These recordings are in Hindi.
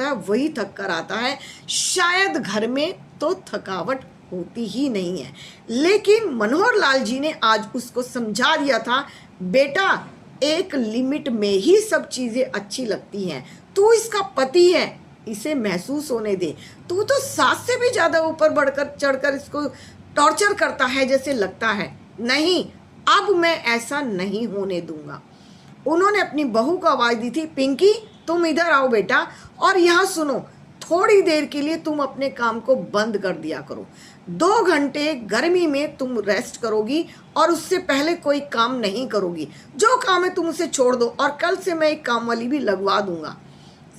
आता है वही थक कर आता है। शायद घर में तो थकावट होती ही नहीं है। लेकिन मनोहर लाल जी ने आज उसको समझा दिया था, बेटा एक लिमिट में ही सब चीज़ें अच्छी लगती हैं। तू इसका पति है, इसे महसूस होने दे। तू तो सास से भी ज़्यादा ऊपर बढ़कर चढ़कर इसको टॉर्चर करता है जैसे लगता है। नहीं, अब मैं ऐसा नहीं होने दूंगा। उन्होंने अपनी बहू को आवाज़ दी थी, पिंकी तुम इधर आओ बेटा और यहाँ सुनो, थोड़ी देर के लिए तुम अपने काम को बंद कर दिया करो। 2 घंटे गर्मी में तुम रेस्ट करोगी और उससे पहले कोई काम नहीं करोगी। जो काम है तुम उसे छोड़ दो और कल से मैं एक काम वाली भी लगवा दूंगा।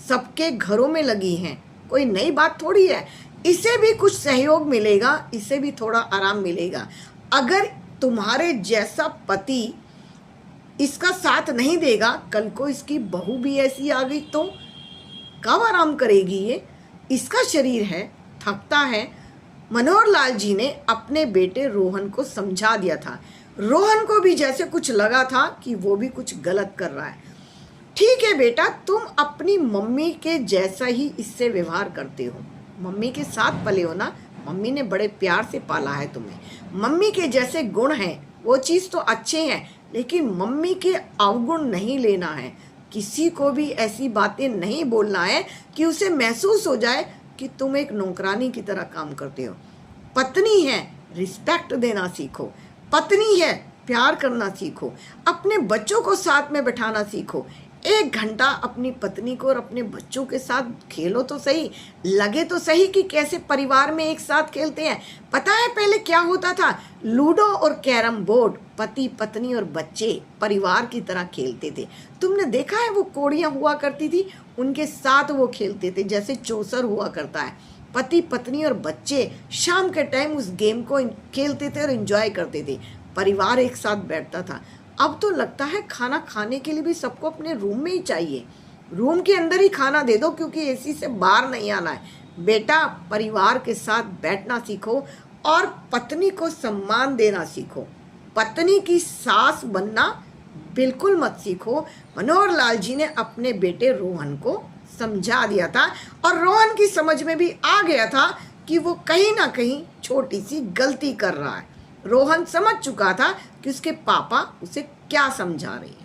सबके घरों में लगी हैं, कोई नई बात थोड़ी है। इसे भी कुछ सहयोग मिलेगा, इसे भी थोड़ा आराम मिलेगा। अगर तुम्हारे जैसा पति इसका साथ नहीं देगा, कल को इसकी बहू भी ऐसी आ गई तो कब आराम करेगी ये? इसका शरीर है, थकता है। मनोहर लाल जी ने अपने बेटे रोहन को समझा दिया था। रोहन को भी जैसे कुछ लगा था कि वो भी कुछ गलत कर रहा है। ठीक है बेटा, तुम अपनी मम्मी के जैसा ही इससे व्यवहार करते हो। मम्मी के साथ पले हो ना, मम्मी ने बड़े प्यार से पाला है तुम्हें। मम्मी के जैसे गुण हैं, वो चीज़ तो अच्छे हैं, लेकिन मम्मी के अवगुण नहीं लेना है। किसी को भी ऐसी बातें नहीं बोलना है कि उसे महसूस हो जाए कि तुम एक नौकरानी की तरह काम करते हो। पत्नी है, रिस्पेक्ट देना सीखो। पत्नी है, प्यार करना सीखो। अपने बच्चों को साथ में बैठाना सीखो। 1 घंटा अपनी पत्नी को और अपने बच्चों के साथ खेलो तो सही, लगे तो सही कि कैसे परिवार में एक साथ खेलते हैं। पता है पहले क्या होता था? लूडो और कैरम बोर्ड पति पत्नी और बच्चे परिवार की तरह खेलते थे। तुमने देखा है वो कोड़ियाँ हुआ करती थी, उनके साथ वो खेलते थे जैसे चौसर हुआ करता है। पति पत्नी और बच्चे शाम के टाइम उस गेम को खेलते थे और एंजॉय करते थे। परिवार एक साथ बैठता था। अब तो लगता है खाना खाने के लिए भी सबको अपने रूम में ही चाहिए। रूम के अंदर ही खाना दे दो क्योंकि एसी से बाहर नहीं आना है। बेटा परिवार के साथ बैठना सीखो और पत्नी को सम्मान देना सीखो। पत्नी की सास बनना बिल्कुल मत सीखो। मनोहर लाल जी ने अपने बेटे रोहन को समझा दिया था और रोहन की समझ में भी आ गया था कि वो कहीं ना कहीं छोटी सी गलती कर रहा है। रोहन समझ चुका था कि उसके पापा उसे क्या समझा रहे हैं।